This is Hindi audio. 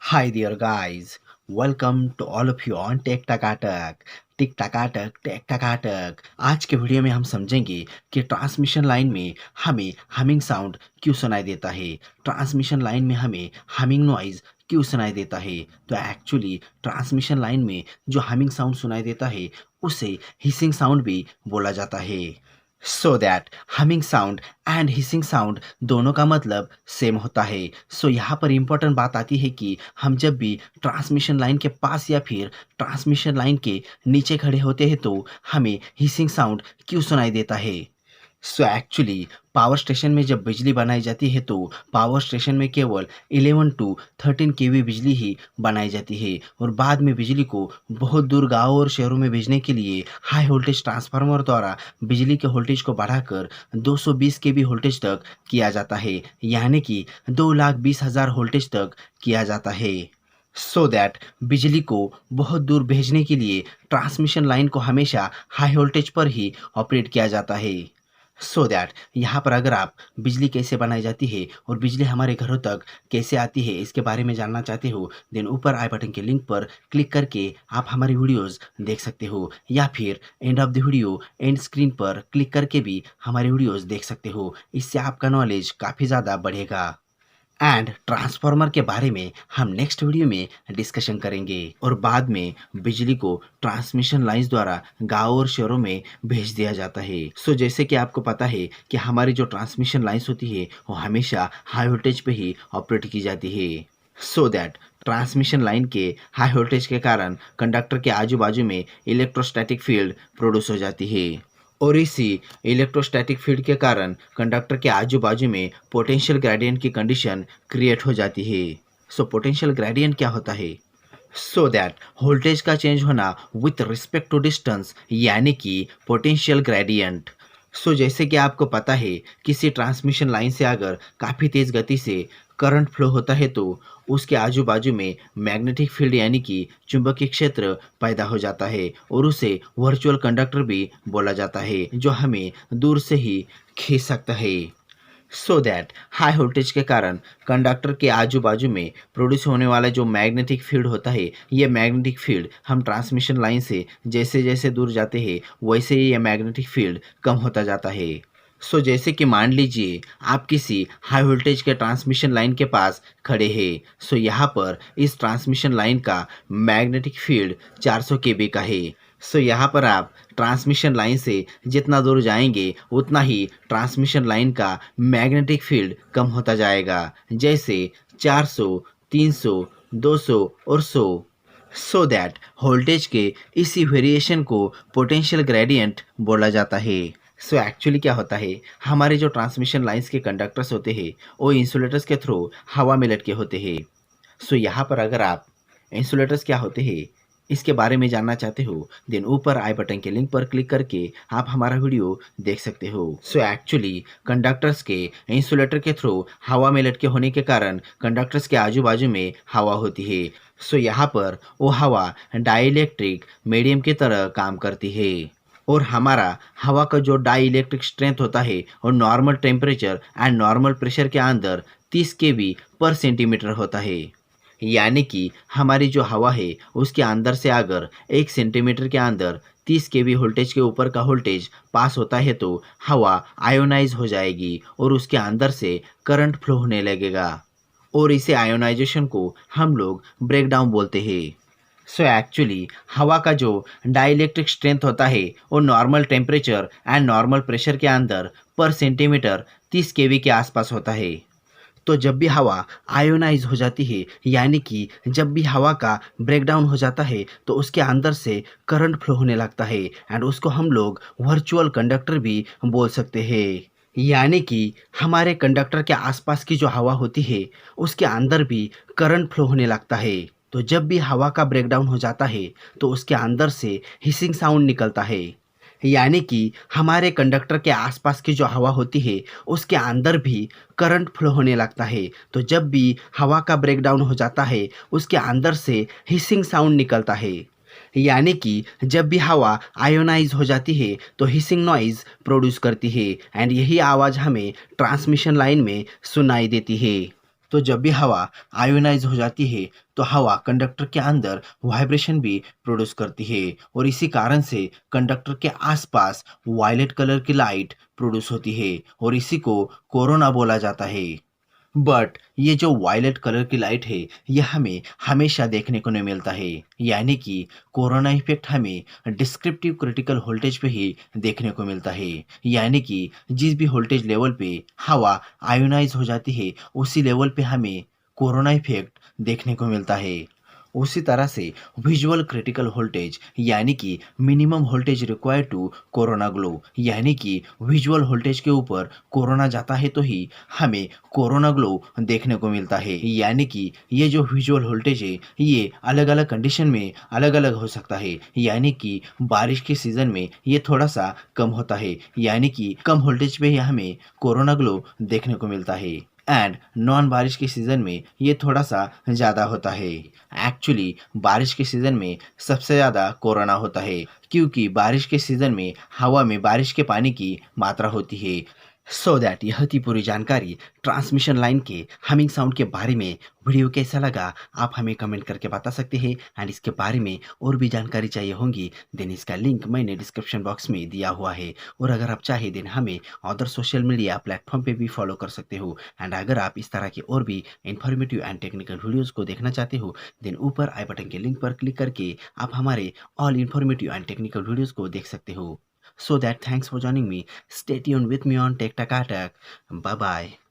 Hi there, guys. Welcome to all of you on tech टकाटक टिक टकाटक टेक टकाटक। आज के वीडियो में हम समझेंगे कि ट्रांसमिशन लाइन में हमें हमिंग साउंड क्यों सुनाई देता है। ट्रांसमिशन लाइन में हमें हमिंग नॉइज क्यों सुनाई देता है। तो एक्चुअली ट्रांसमिशन लाइन में जो हमिंग साउंड सुनाई देता है उसे हिसिंग साउंड भी बोला जाता है। So that humming sound and hissing sound दोनों का मतलब सेम होता है। सो यहाँ पर इम्पोर्टेंट बात आती है कि हम जब भी ट्रांसमिशन लाइन के पास या फिर ट्रांसमिशन लाइन के नीचे खड़े होते हैं तो हमें हिसिंग साउंड क्यों सुनाई देता है। सो एक्चुअली पावर स्टेशन में जब बिजली बनाई जाती है तो पावर स्टेशन में केवल 11 टू 13 केवी बिजली ही बनाई जाती है और बाद में बिजली को बहुत दूर गांवों और शहरों में भेजने के लिए हाई वोल्टेज ट्रांसफार्मर द्वारा बिजली के वोल्टेज को बढ़ाकर 220 केवी वोल्टेज तक किया जाता है, यानी कि 2,20,000 वोल्टेज तक किया जाता है। सो दैट बिजली को बहुत दूर भेजने के लिए ट्रांसमिशन लाइन को हमेशा हाई वोल्टेज पर ही ऑपरेट किया जाता है। सो दैट यहाँ पर अगर आप बिजली कैसे बनाई जाती है और बिजली हमारे घरों तक कैसे आती है इसके बारे में जानना चाहते हो, देन ऊपर आई बटन के लिंक पर क्लिक करके आप हमारी वीडियोस देख सकते हो, या फिर end of the video and screen पर क्लिक करके भी हमारी वीडियोस देख सकते हो। इससे आपका नॉलेज काफ़ी ज़्यादा बढ़ेगा। एंड ट्रांसफार्मर के बारे में हम नेक्स्ट वीडियो में डिस्कशन करेंगे और बाद में बिजली को ट्रांसमिशन लाइंस द्वारा गांव और शहरों में भेज दिया जाता है। सो जैसे कि आपको पता है कि हमारी जो ट्रांसमिशन लाइंस होती है वो हमेशा हाई वोल्टेज पे ही ऑपरेट की जाती है। सो दैट ट्रांसमिशन लाइन के हाई वोल्टेज के कारण कंडक्टर के आजू बाजू में इलेक्ट्रोस्टैटिक फील्ड प्रोड्यूस हो जाती है और इसी इलेक्ट्रोस्टैटिक फील्ड के कारण कंडक्टर के आजू बाजू में पोटेंशियल ग्रेडियंट की कंडीशन क्रिएट हो जाती है। सो पोटेंशियल ग्रेडियंट क्या होता है? सो दैट वोल्टेज का चेंज होना विथ रिस्पेक्ट टू डिस्टेंस, यानी कि पोटेंशियल ग्रेडियंट। सो जैसे कि आपको पता है किसी ट्रांसमिशन लाइन से अगर काफ़ी तेज़ गति से करंट फ्लो होता है तो उसके आजू बाजू में मैग्नेटिक फील्ड यानी कि चुंबकीय क्षेत्र पैदा हो जाता है और उसे वर्चुअल कंडक्टर भी बोला जाता है, जो हमें दूर से ही खींच सकता है। सो दैट हाई वोल्टेज के कारण कंडक्टर के आजू बाजू में प्रोड्यूस होने वाला जो मैग्नेटिक फील्ड होता है, ये मैग्नेटिक फील्ड हम ट्रांसमिशन लाइन से जैसे जैसे दूर जाते हैं वैसे ही ये मैग्नेटिक फील्ड कम होता जाता है। सो जैसे कि मान लीजिए आप किसी हाई वोल्टेज के ट्रांसमिशन लाइन के पास खड़े हैं। सो यहाँ पर इस ट्रांसमिशन लाइन का मैग्नेटिक फील्ड 400 केबी का है। सो यहाँ पर आप ट्रांसमिशन लाइन से जितना दूर जाएंगे उतना ही ट्रांसमिशन लाइन का मैग्नेटिक फील्ड कम होता जाएगा, जैसे 400, 300, 200 और 100। सो दैट वोल्टेज के इसी वेरिएशन को पोटेंशियल ग्रेडियंट बोला जाता है। सो एक्चुअली क्या होता है, हमारे जो ट्रांसमिशन लाइंस के कंडक्टर्स होते हैं वो इंसुलेटर्स के थ्रू हवा में लटके होते हैं। सो यहाँ पर अगर आप इंसुलेटर्स क्या होते हैं इसके बारे में जानना चाहते हो, देन ऊपर आई बटन के लिंक पर क्लिक करके आप हमारा वीडियो देख सकते हो। सो एक्चुअली कंडक्टर्स के इंसुलेटर के थ्रू हवा में लटके होने के कारण कंडक्टर्स के आजू बाजू में हवा होती है। सो यहाँ पर वो हवा डाइलेक्ट्रिक मीडियम की तरह काम करती है और हमारा हवा का जो डाई इलेक्ट्रिक स्ट्रेंथ होता है और normal temperature and normal pressure के अंदर 30 केवी पर सेंटीमीटर होता है, यानी कि हमारी जो हवा है उसके अंदर से अगर 1 सेंटीमीटर के अंदर 30 केवी वोल्टेज के ऊपर का वोल्टेज पास होता है तो हवा आयोनाइज हो जाएगी और उसके अंदर से करंट फ्लो होने लगेगा और इसे आयोनाइजेशन को हम लोग ब्रेकडाउन बोलते हैं। सो एक्चुअली हवा का जो डाइलेक्ट्रिक स्ट्रेंथ होता है वो normal temperature and normal pressure के अंदर पर सेंटीमीटर 30 केवी के आसपास होता है। तो जब भी हवा आयोनाइज हो जाती है, यानी कि जब भी हवा का ब्रेकडाउन हो जाता है तो उसके अंदर से करंट फ्लो होने लगता है एंड उसको हम लोग वर्चुअल कंडक्टर भी बोल सकते हैं, यानी कि हमारे कंडक्टर के आसपास की जो हवा होती है उसके अंदर भी करंट फ्लो होने लगता है। तो जब भी हवा का ब्रेकडाउन हो जाता है तो उसके अंदर से हिसिंग साउंड निकलता है, यानी कि हमारे कंडक्टर के आसपास की जो हवा होती है उसके अंदर भी करंट फ्लो होने लगता है। तो जब भी हवा का ब्रेकडाउन हो जाता है उसके अंदर से हिसिंग साउंड निकलता है, यानी कि जब भी हवा आयोनाइज हो जाती है तो हिसिंग नॉइज प्रोड्यूस करती है एंड यही आवाज़ हमें ट्रांसमिशन लाइन में सुनाई देती है। तो जब भी हवा आयोनाइज हो जाती है तो हवा कंडक्टर के अंदर वाइब्रेशन भी प्रोड्यूस करती है और इसी कारण से कंडक्टर के आसपास वायलेट कलर की लाइट प्रोड्यूस होती है और इसी को कोरोना बोला जाता है। बट ये जो वायलेट कलर की लाइट है ये हमें हमेशा देखने को नहीं मिलता है, यानी कि कोरोना इफेक्ट हमें डिस्क्रिप्टिव क्रिटिकल वोल्टेज पे ही देखने को मिलता है। यानी कि जिस भी वोल्टेज लेवल पे हवा आयोनाइज हो जाती है उसी लेवल पे हमें कोरोना इफेक्ट देखने को मिलता है। उसी तरह से विजुअल क्रिटिकल वोल्टेज यानी कि minimum voltage required to corona glow, यानी कि विजुअल वोल्टेज के ऊपर कोरोना जाता है तो ही हमें कोरोना ग्लो देखने को मिलता है। यानी कि ये जो विजुअल वोल्टेज है ये अलग अलग कंडीशन में अलग अलग हो सकता है, यानी कि बारिश के सीज़न में ये थोड़ा सा कम होता है, यानी कि कम वोल्टेज पे ही हमें कोरोना ग्लो देखने को मिलता है एंड नॉन बारिश के सीज़न में ये थोड़ा सा ज़्यादा होता है। एक्चुअली बारिश के सीज़न में सबसे ज़्यादा कोरोना होता है क्योंकि बारिश के सीज़न में हवा में बारिश के पानी की मात्रा होती है। सो दैट यह थी पूरी जानकारी ट्रांसमिशन लाइन के हमिंग साउंड के बारे में। वीडियो कैसा लगा आप हमें कमेंट करके बता सकते हैं एंड इसके बारे में और भी जानकारी चाहिए होंगी देन इसका लिंक मैंने डिस्क्रिप्शन बॉक्स में दिया हुआ है। और अगर आप चाहे देन हमें अदर सोशल मीडिया प्लेटफॉर्म पे भी फॉलो कर सकते हो एंड अगर आप इस तरह के और भी इंफॉर्मेटिव एंड टेक्निकल वीडियोज़ को देखना चाहते हो देन ऊपर आई बटन के लिंक पर क्लिक करके आप हमारे all informative and technical videos को देख सकते हो। So that thanks for joining me. Stay tuned with me on Tech Takatak. Bye bye.